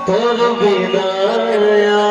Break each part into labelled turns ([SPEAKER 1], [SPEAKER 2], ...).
[SPEAKER 1] তোর বিদায়া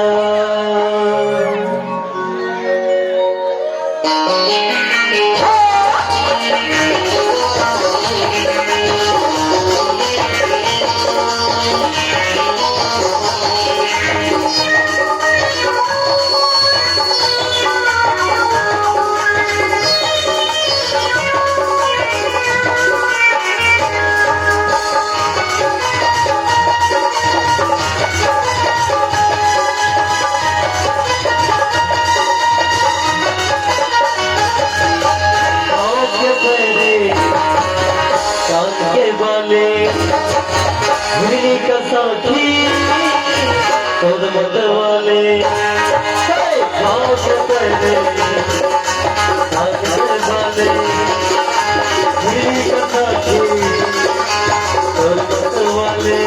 [SPEAKER 1] का साथी खुद मत वाले गाँव के पहले वाले का साथी खुद मत वाले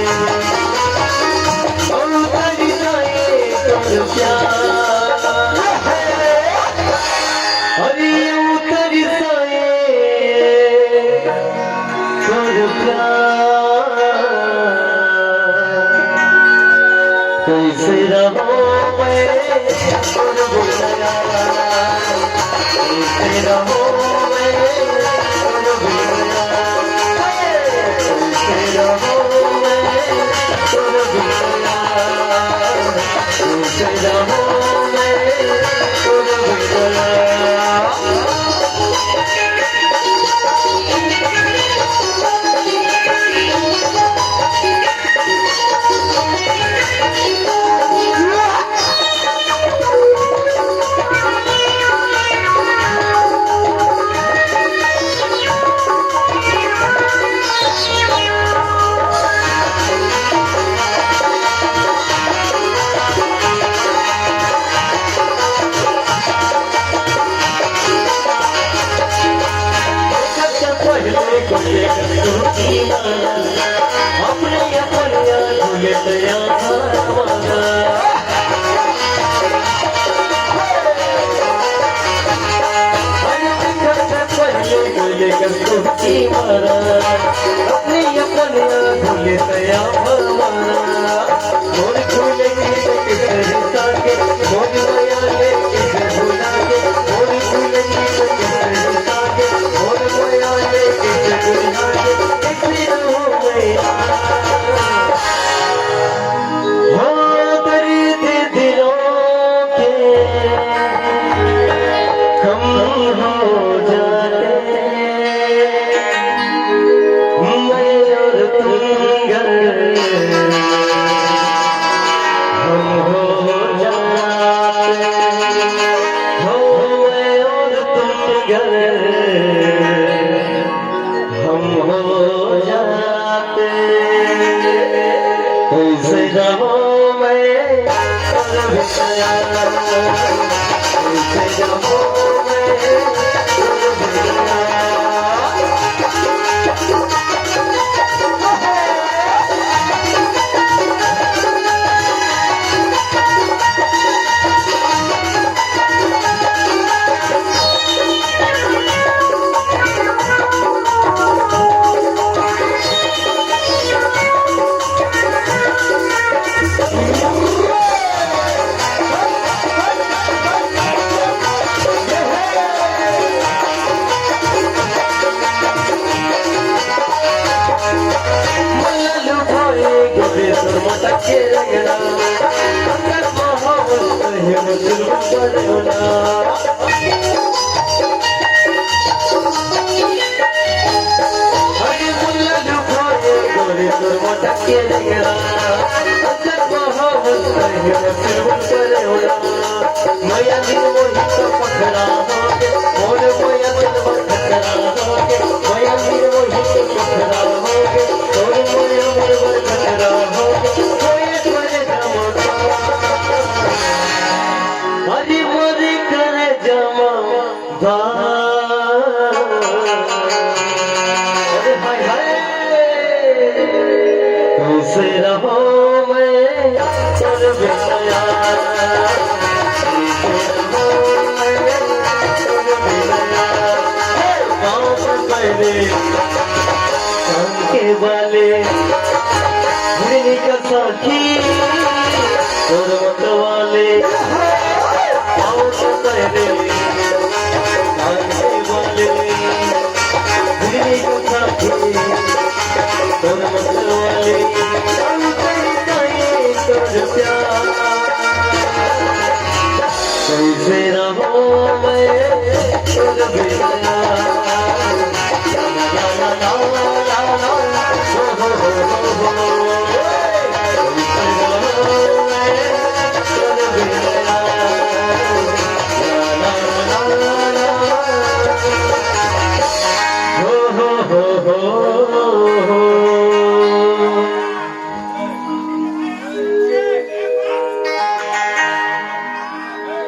[SPEAKER 1] और तेरी जाए कर प्यार हरी तेरी जाए कर प्यार कैसे रहो मैं और बुलाया कैसे रहो मैं और बुलाया कैसे रहो मैं और बुलाया कैसे रहो मैं और बुलाया अपने भूले तया कैसे जाओ मैं कैसे जाओ कैसे रहो मैं और बिना के वाले का साथी और मतवाले आओ तो तेरे आने वाले दिल्ली को साथी और मतवाले कर प्यार कैसे रहो मैं तेरे बिना ला ला ला ला ला ला हो